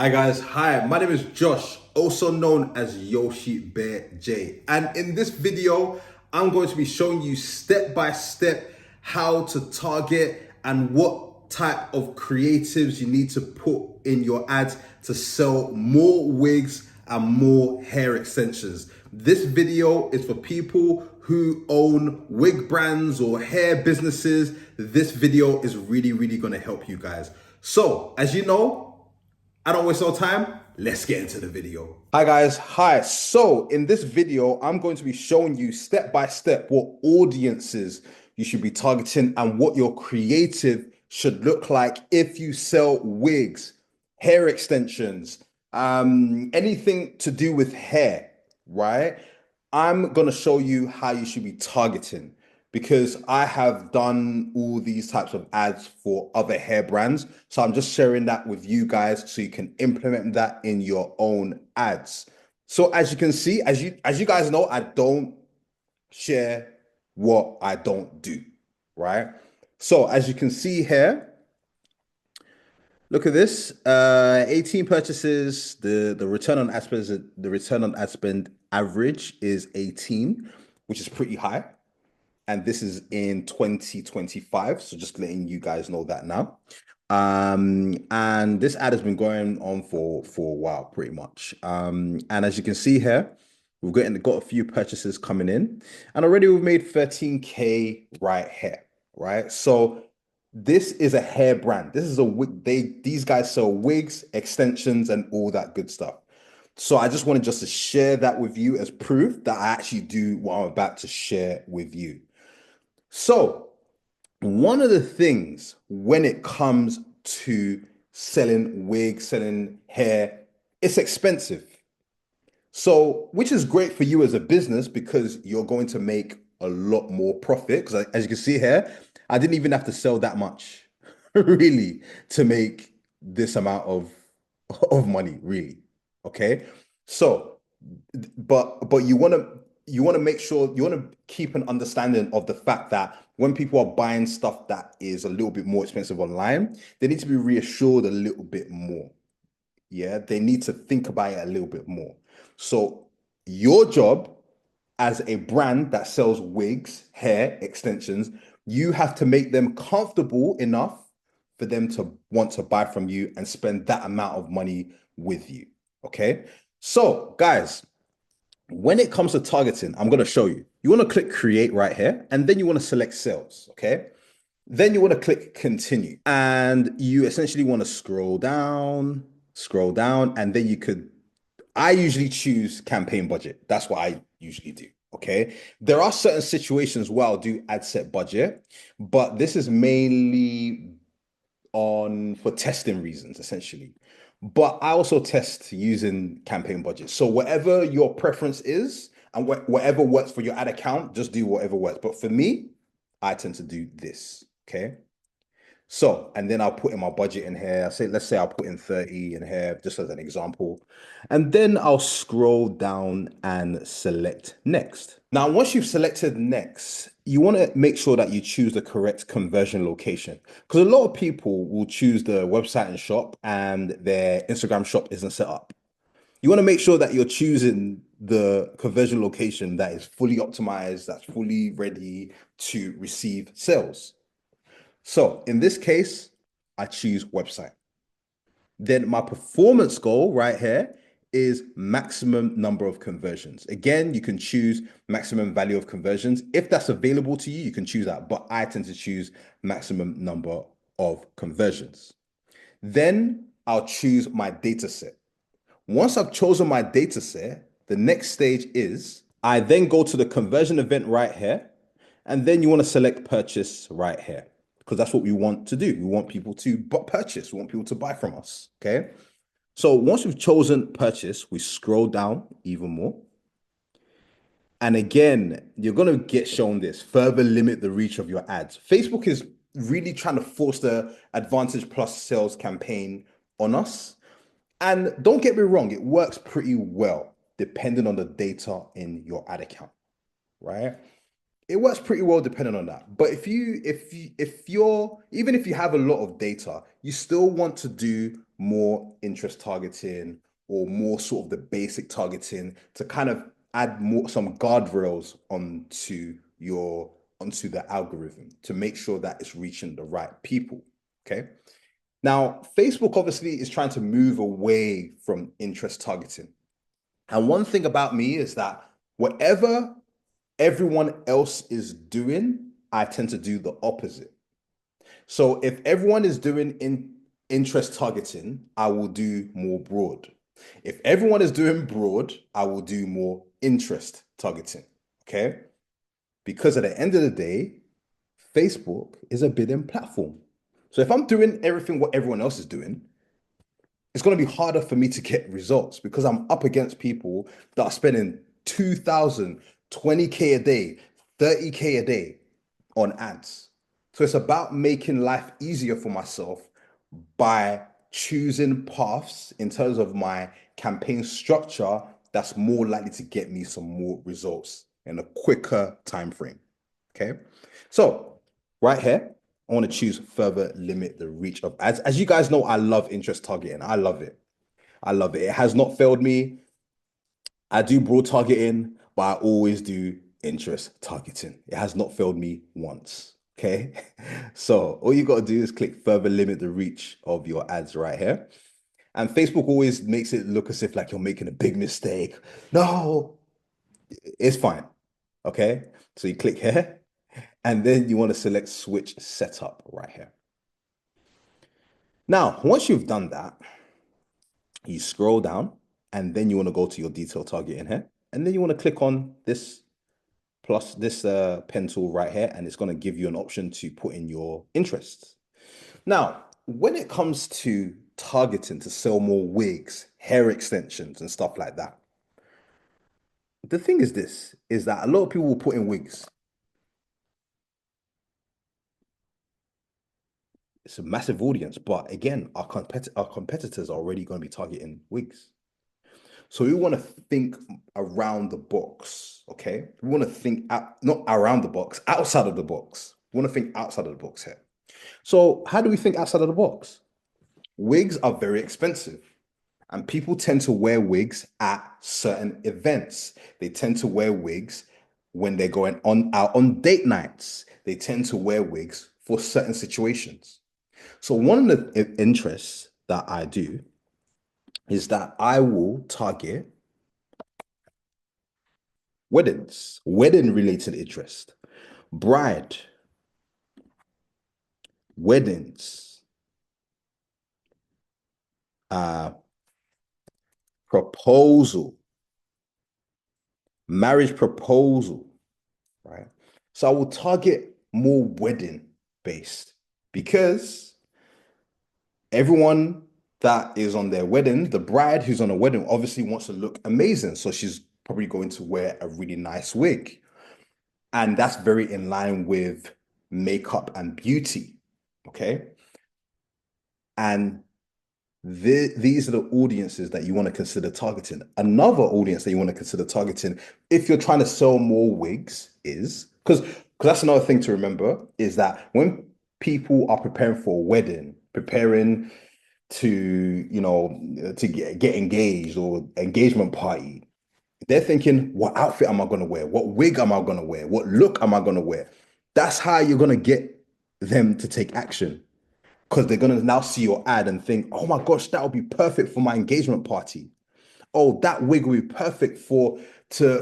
Hi, my name is Josh, also known as Yoshi Bear J. And in this video, I'm going to be showing you step by step how to target and what type of creatives you need to put in your ads to sell more wigs and more hair extensions. This video is for people who own wig brands or hair businesses. This video is really going to help you guys. So, as you know, I don't waste no time. Let's get into the video. Hi guys, hi. So in this video, I'm going to be showing you step by step what audiences you should be targeting and what your creative should look like if you sell wigs, hair extensions, anything to do with hair, right? I'm gonna show you how you should be targeting because I have done all these types of ads for other hair brands. So I'm just sharing that with you guys so you can implement that in your own ads. So as you can see, as you guys know, I don't share what I don't do, right? So as you can see here, look at this. 18 purchases. The return on ad spend, the return on ad spend average is 18, which is pretty high. And this is in 2025. So just letting you guys know that now. And this ad has been going on for a while, pretty much. And as you can see here, we've got a few purchases coming in, and already we've made 13K right here, right? So this is a hair brand. This is a wig. These guys sell wigs, extensions, and all that good stuff. So I just wanted just to share that with you as proof that I actually do what I'm about to share with you. So one of the things when it comes to selling wigs, selling hair, it's expensive. So, which is great for you as a business because you're going to make a lot more profit. Because as you can see here, I didn't even have to sell that much, really, to make this amount of money, really. Okay. So, but you want to make sure you want to keep an understanding of the fact that when people are buying stuff that is a little bit more expensive online, they need to be reassured a little bit more. Yeah, they need to think about it a little bit more. So your job as a brand that sells wigs, hair, extensions, you have to make them comfortable enough for them to want to buy from you and spend that amount of money with you. Okay. So, guys, when it comes to targeting, I'm going to show you. You want to click create right here, and then you want to select sales. Okay. Then you want to click continue, and you essentially want to scroll down, and then I usually choose campaign budget. That's what I usually do. Okay. There are certain situations where I'll do ad set budget, but this is mainly on for testing reasons, essentially. But I also test using campaign budget. So whatever your preference is and whatever works for your ad account, just do whatever works. But for me, I tend to do this. Okay. So, and then I'll put in my budget in here. Let's say I'll put in 30 in here, just as an example. And then I'll scroll down and select next. Now, once you've selected next, you want to make sure that you choose the correct conversion location. Because a lot of people will choose the website and shop and their Instagram shop isn't set up. You want to make sure that you're choosing the conversion location that is fully optimized, that's fully ready to receive sales. So in this case, I choose website. Then my performance goal right here is maximum number of conversions. Again, you can choose maximum value of conversions. If that's available to you, you can choose that, but I tend to choose maximum number of conversions. Then I'll choose my data set. Once I've chosen my data set, the next stage is I then go to the conversion event right here, and then you want to select purchase right here because that's what we want to do. We want people to purchase. We want people to buy from us. Okay. So once we've chosen purchase, we scroll down even more. And again, you're going to get shown this further limit the reach of your ads. Facebook is really trying to force the Advantage Plus sales campaign on us. And don't get me wrong, it works pretty well depending on the data in your ad account, right? It works pretty well depending on that. But if you're even if you have a lot of data, you still want to do more interest targeting or more sort of the basic targeting to kind of add more some guardrails onto the algorithm to make sure that it's reaching the right people. Okay. Now, Facebook obviously is trying to move away from interest targeting. And one thing about me is that whatever everyone else is doing, I tend to do the opposite. So if everyone is doing interest targeting, I will do more broad. If everyone is doing broad, I will do more interest targeting. Okay. Because at the end of the day, Facebook is a bidding platform. So if I'm doing everything what everyone else is doing, it's going to be harder for me to get results because I'm up against people that are spending 2,000, 20K a day, 30K a day on ads. So it's about making life easier for myself by choosing paths in terms of my campaign structure that's more likely to get me some more results in a quicker time frame. Okay. So right here, I want to choose further limit the reach of ads. As you guys know, I love interest targeting. I love it. I love it. It has not failed me. I do broad targeting, but I always do interest targeting. It has not failed me once. Okay. So all you got to do is click further limit the reach of your ads right here. And Facebook always makes it look as if like you're making a big mistake. No, it's fine. Okay. So you click here and then you want to select switch setup right here. Now, once you've done that, you scroll down and then you want to go to your detail targeting here. And then you want to click on this plus this pen tool right here, and it's going to give you an option to put in your interests. Now, when it comes to targeting to sell more wigs, hair extensions, and stuff like that, the thing is this, is that a lot of people will put in wigs. It's a massive audience, but again, our competitors are already going to be targeting wigs. So we want to think around the box, okay? We want to think not around the box, outside of the box. We want to think outside of the box here. So how do we think outside of the box? Wigs are very expensive, and people tend to wear wigs at certain events. They tend to wear wigs when they're going out on date nights. They tend to wear wigs for certain situations. So one of the interests that I do is that I will target weddings, wedding related interest, bride, weddings, uh, proposal, marriage proposal, right? So I will target more wedding based because everyone that is on their wedding, the bride who's on a wedding obviously wants to look amazing. So she's probably going to wear a really nice wig. And that's very in line with makeup and beauty. Okay. And these are the audiences that you want to consider targeting. Another audience that you want to consider targeting if you're trying to sell more wigs is because that's another thing to remember is that when people are preparing for a wedding, preparing to, to get engaged or engagement party, they're thinking, what outfit am I going to wear? What wig am I going to wear? What look am I going to wear? That's how you're going to get them to take action because they're going to now see your ad and think, oh my gosh, that would be perfect for my engagement party. Oh, that wig will be perfect for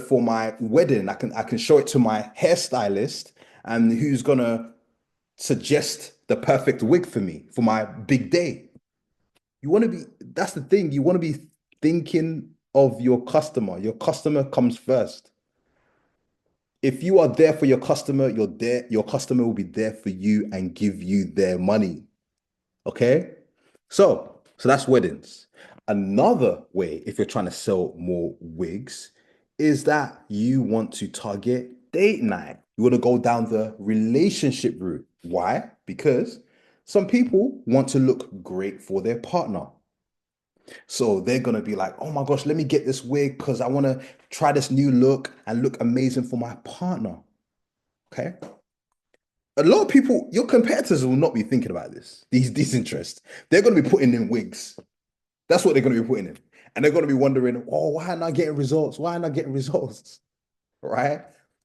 my wedding. I can show it to my hairstylist and who's going to suggest the perfect wig for me for my big day. You want to be, that's the thing. You want to be thinking of your customer. Your customer comes first. If you are there for your customer, you're there, your customer will be there for you and give you their money. Okay? So that's weddings. Another way, if you're trying to sell more wigs, is that you want to target date night. You want to go down the relationship route. Why? Because some people want to look great for their partner. So they're gonna be like, oh my gosh, let me get this wig because I want to try this new look and look amazing for my partner. Okay. A lot of people, your competitors will not be thinking about this, these interests. They're gonna be putting in wigs That's what they're going to be putting in. And they're going to be wondering, oh, why am I getting results? Why am I getting results? Right?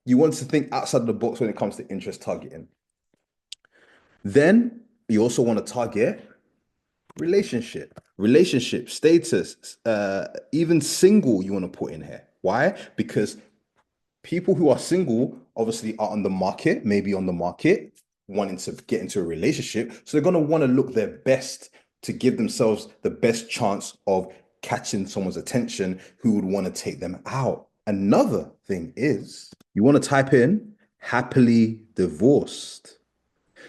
You want to think outside of the box when it comes to interest targeting. Then you also want to target relationship status, even single, you want to put in here. Why? Because people who are single obviously are on the market, maybe on the market, wanting to get into a relationship. So they're going to want to look their best to give themselves the best chance of catching someone's attention who would want to take them out. Another thing is you want to type in happily divorced.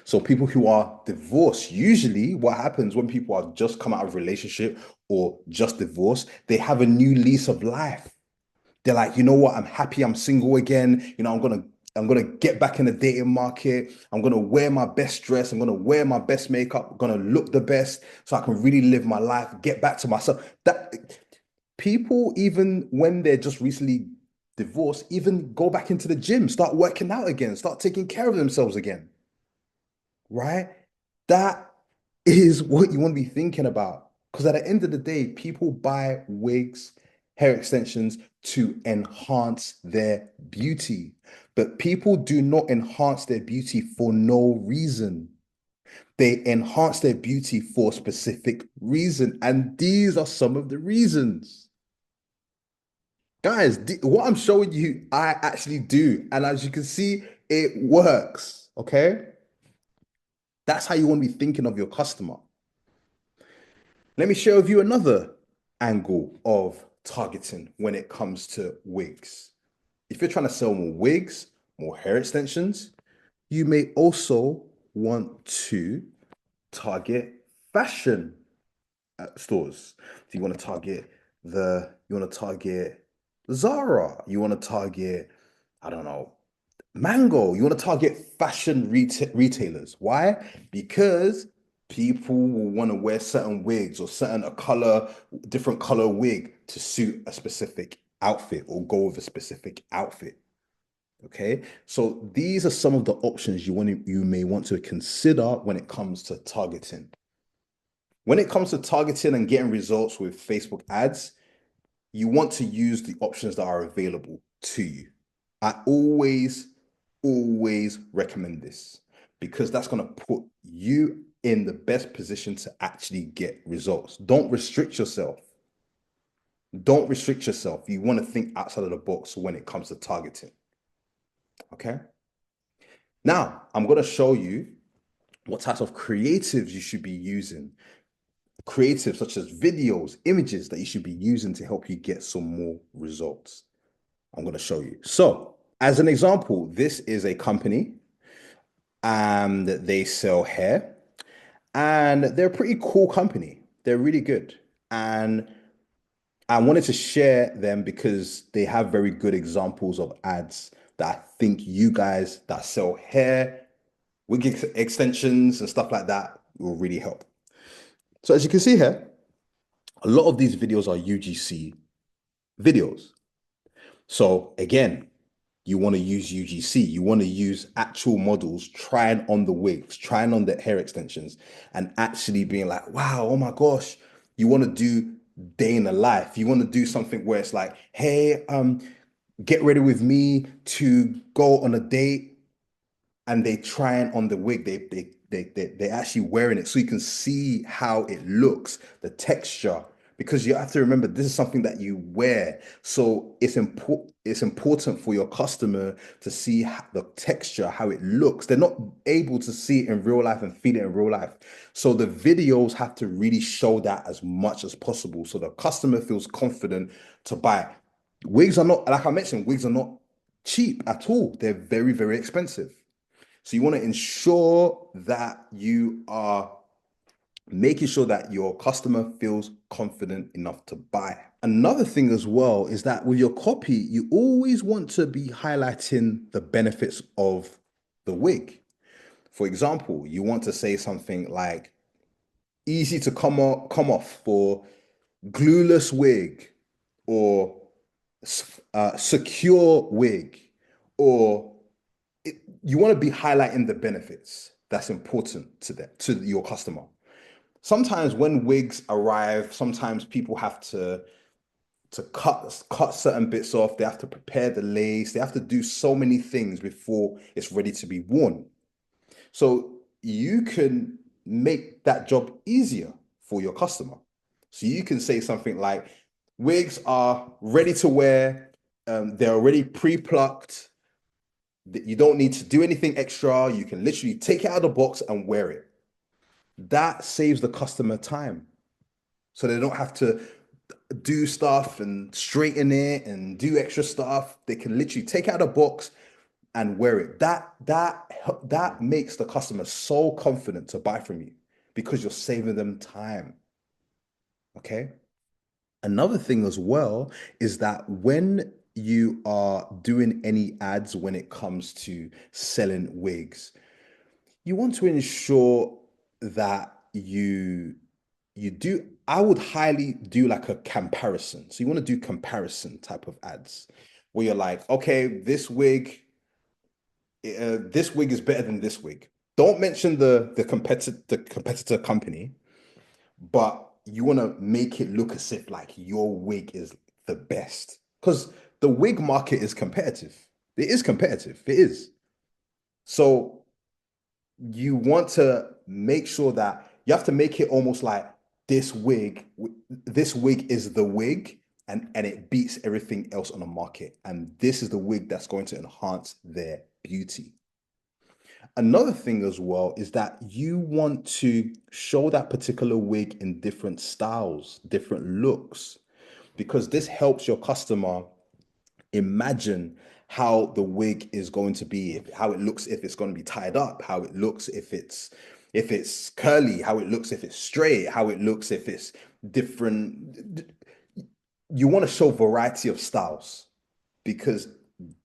So people who are divorced, usually what happens when people are just come out of a relationship or just divorced, they have a new lease of life. They're like, you know what? I'm happy. I'm single again. I'm gonna get back in the dating market. I'm gonna wear my best dress. I'm gonna wear my best makeup. I'm gonna look the best so I can really live my life, get back to myself. That people, even when they're just recently divorced, even go back into the gym, start working out again, start taking care of themselves again, right? That is what you want to be thinking about. Because at the end of the day, people buy wigs, hair extensions to enhance their beauty. But people do not enhance their beauty for no reason. They enhance their beauty for a specific reason. And these are some of the reasons. Guys, what I'm showing you, I actually do. And as you can see, it works. Okay. That's how you want to be thinking of your customer. Let me share with you another angle of targeting when it comes to wigs. If you're trying to sell more wigs, more hair extensions, you may also want to target fashion stores. So you want to target Zara, you want to target, I don't know, Mango. You want to target fashion retailers. Why? Because people will want to wear certain wigs or different color wig to suit a specific outfit or go with a specific outfit. Okay, so these are some of the options you may want to consider when it comes to targeting. When it comes to targeting and getting results with Facebook ads, you want to use the options that are available to you. I always recommend this because that's going to put you in the best position to actually get results. Don't restrict yourself. Don't restrict yourself. You want to think outside of the box when it comes to targeting. Okay. Now, I'm going to show you what types of creatives you should be using. Creatives such as videos, images that you should be using to help you get some more results. I'm going to show you. So, as an example, this is a company and they sell hair and they're a pretty cool company. They're really good. And I wanted to share them because they have very good examples of ads that I think you guys that sell hair, wig extensions and stuff like that will really help. So as you can see here, a lot of these videos are UGC videos. So again, you want to use UGC, you want to use actual models trying on the wigs, trying on the hair extensions, and actually being like, wow, oh my gosh, you want to do day in the life. You want to do something where it's like, hey, get ready with me to go on a date, and they trying on the wig. They actually wearing it so you can see how it looks, the texture, because you have to remember this is something that you wear. So it's important for your customer to see the texture, how it looks. They're not able to see it in real life and feel it in real life. So the videos have to really show that as much as possible so the customer feels confident to buy. Wigs are not, like I mentioned, wigs are not cheap at all. They're very, very expensive. So you want to ensure that you are making sure that your customer feels confident enough to buy. Another thing as well is that with your copy, you always want to be highlighting the benefits of the wig. For example, you want to say something like easy to come off for glueless wig or secure wig or you want to be highlighting the benefits that's important to them, to your customer. sometimes when wigs arrive, sometimes people have to cut certain bits off. They have to prepare the lace. They have to do so many things before it's ready to be worn. So you can make that job easier for your customer. So you can say something like, wigs are ready to wear. They're already pre-plucked. You don't need to do anything extra. You can literally take it out of the box and wear it. That saves the customer time. So they don't have to do stuff and straighten it and do extra stuff. They can literally take it out of the box and wear it. That makes the customer so confident to buy from you because you're saving them time. Okay. Another thing as well is that when you are doing any ads when it comes to selling wigs, you want to ensure that you do, I would highly do like a comparison. So you want to do comparison type of ads where you're like, okay, this wig is better than this wig. Don't mention the competitor company, but you want to make it look as if like your wig is the best. Because the wig market is competitive. It is competitive. It is. So you want to make sure that you have to make it almost like this wig is the wig and it beats everything else on the market. And this is the wig that's going to enhance their beauty. Another thing as well is that you want to show that particular wig in different styles, different looks, because this helps your customer imagine how the wig is going to be, how it looks if it's going to be tied up, how it looks if it's curly, how it looks if it's straight, how it looks if it's different. You want to show variety of styles because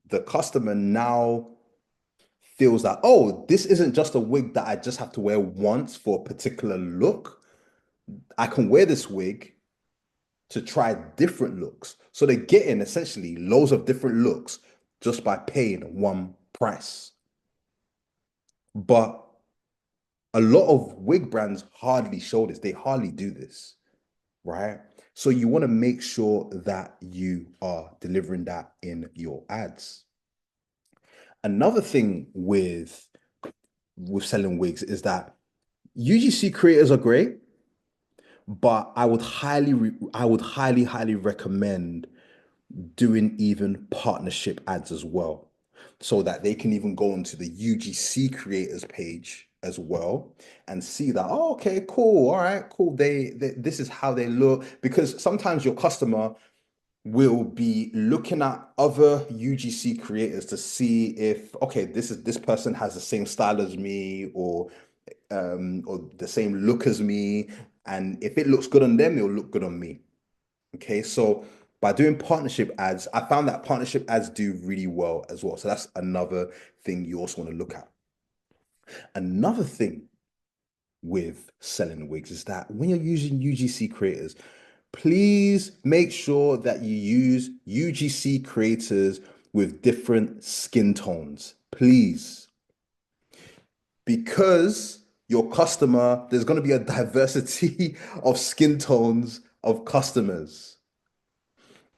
the customer now feels that, oh, this isn't just a wig that I just have to wear once for a particular look. I can wear this wig to try different looks. So they're getting essentially loads of different looks just by paying one price. But a lot of wig brands hardly show this, they hardly do this, right? So you want to make sure that you are delivering that in your ads. Another thing with selling wigs is that UGC creators are great, but I would highly recommend doing even partnership ads as well, so that they can even go onto the UGC creators page as well and see that, oh, okay, cool, all right, cool. This is how they look, because sometimes your customer will be looking at other UGC creators to see if, okay, this person has the same style as me or the same look as me. And if it looks good on them, it'll look good on me. Okay, so by doing partnership ads, I found that partnership ads do really well as well. So that's another thing you also want to look at. Another thing with selling wigs is that when you're using UGC creators, please make sure that you use UGC creators with different skin tones. Please, because your customer, there's going to be a diversity of skin tones of customers.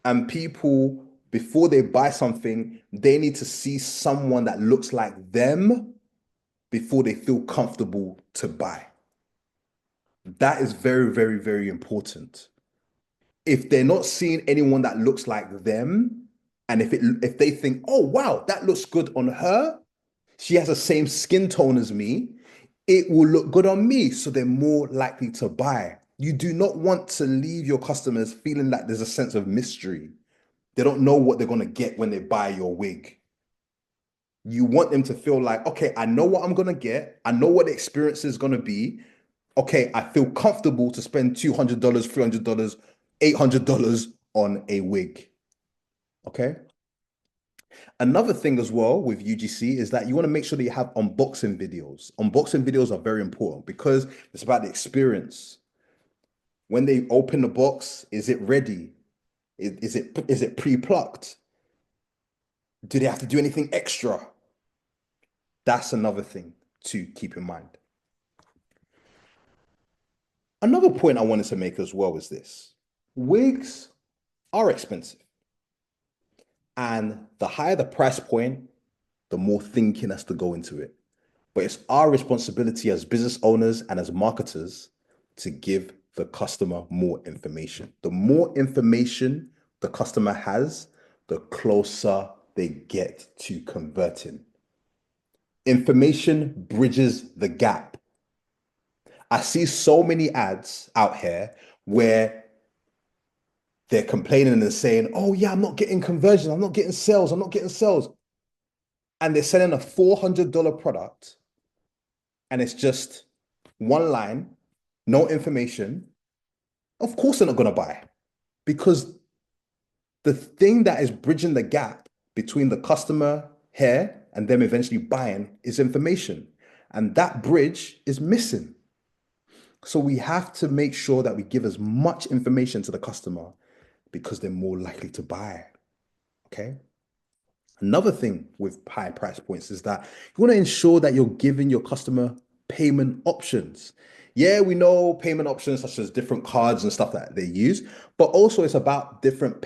And people, before they buy something, they need to see someone that looks like them before they feel comfortable to buy. That is very, very, very important. If they're not seeing anyone that looks like them, and if they think, oh wow, that looks good on her, she has the same skin tone as me, it will look good on me. So they're more likely to buy. You do not want to leave your customers feeling like there's a sense of mystery. They don't know what they're going to get when they buy your wig. You want them to feel like, okay, I know what I'm going to get. I know what the experience is going to be. Okay, I feel comfortable to spend $200, $300, $800 on a wig. Okay. Another thing as well with UGC is that you want to make sure that you have unboxing videos. Unboxing videos are very important because it's about the experience. When they open the box, is it ready? Is it pre-plucked? Do they have to do anything extra? That's another thing to keep in mind. Another point I wanted to make as well is this. Wigs are expensive. And the higher the price point, the more thinking has to go into it. But it's our responsibility as business owners and as marketers to give the customer more information. The more information the customer has, the closer they get to converting. Information bridges the gap. I see so many ads out here where they're complaining and saying, oh, yeah, I'm not getting conversion. I'm not getting sales. I'm not getting sales. And they're selling a $400 product and it's just one line, no information. Of course, they're not going to buy because the thing that is bridging the gap between the customer here and them eventually buying is information. And that bridge is missing. So we have to make sure that we give as much information to the customer because they're more likely to buy. Okay. Another thing with high price points is that you want to ensure that you're giving your customer payment options. Yeah, we know payment options such as different cards and stuff that they use, but also it's about different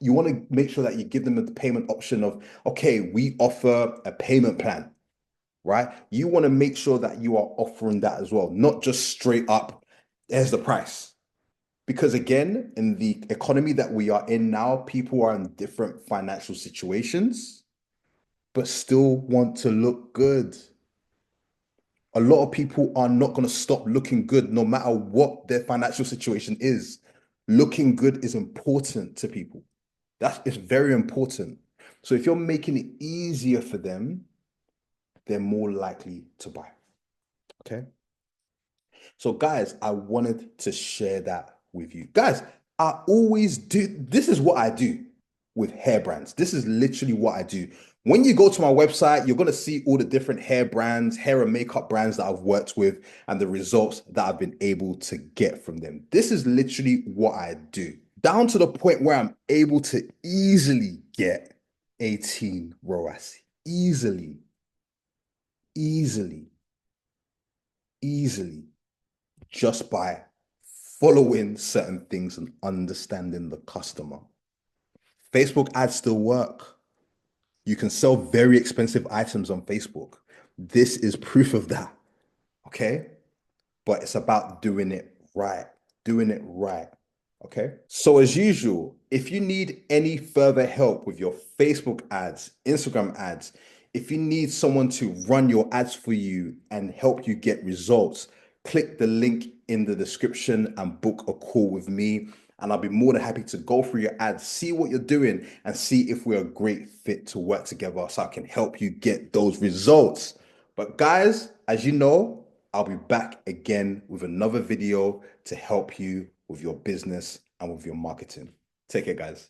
you want to make sure that you give them the payment option of, okay, we offer a payment plan, right? You want to make sure that you are offering that as well, not just straight up, here's the price. Because again, in the economy that we are in now, people are in different financial situations, but still want to look good. A lot of people are not going to stop looking good no matter what their financial situation is. Looking good is important to people. It's very important. So if you're making it easier for them, they're more likely to buy. Okay. So, guys, I wanted to share that with you. Guys, I always do. This is what I do with hair brands. This is literally what I do. When you go to my website, you're going to see all the different hair brands, hair and makeup brands that I've worked with, and the results that I've been able to get from them. This is literally what I do, down to the point where I'm able to easily get 18 ROAS. Easily, easily, easily. Just by following certain things and understanding the customer. Facebook ads still work. You can sell very expensive items on Facebook. This is proof of that. Okay. But it's about doing it right. Doing it right. Okay. So, as usual, if you need any further help with your Facebook ads, Instagram ads, if you need someone to run your ads for you and help you get results, click the link in the description and book a call with me. And I'll be more than happy to go through your ads, see what you're doing, and see if we're a great fit to work together so I can help you get those results. But, guys, as you know, I'll be back again with another video to help you with your business and with your marketing. Take care, guys.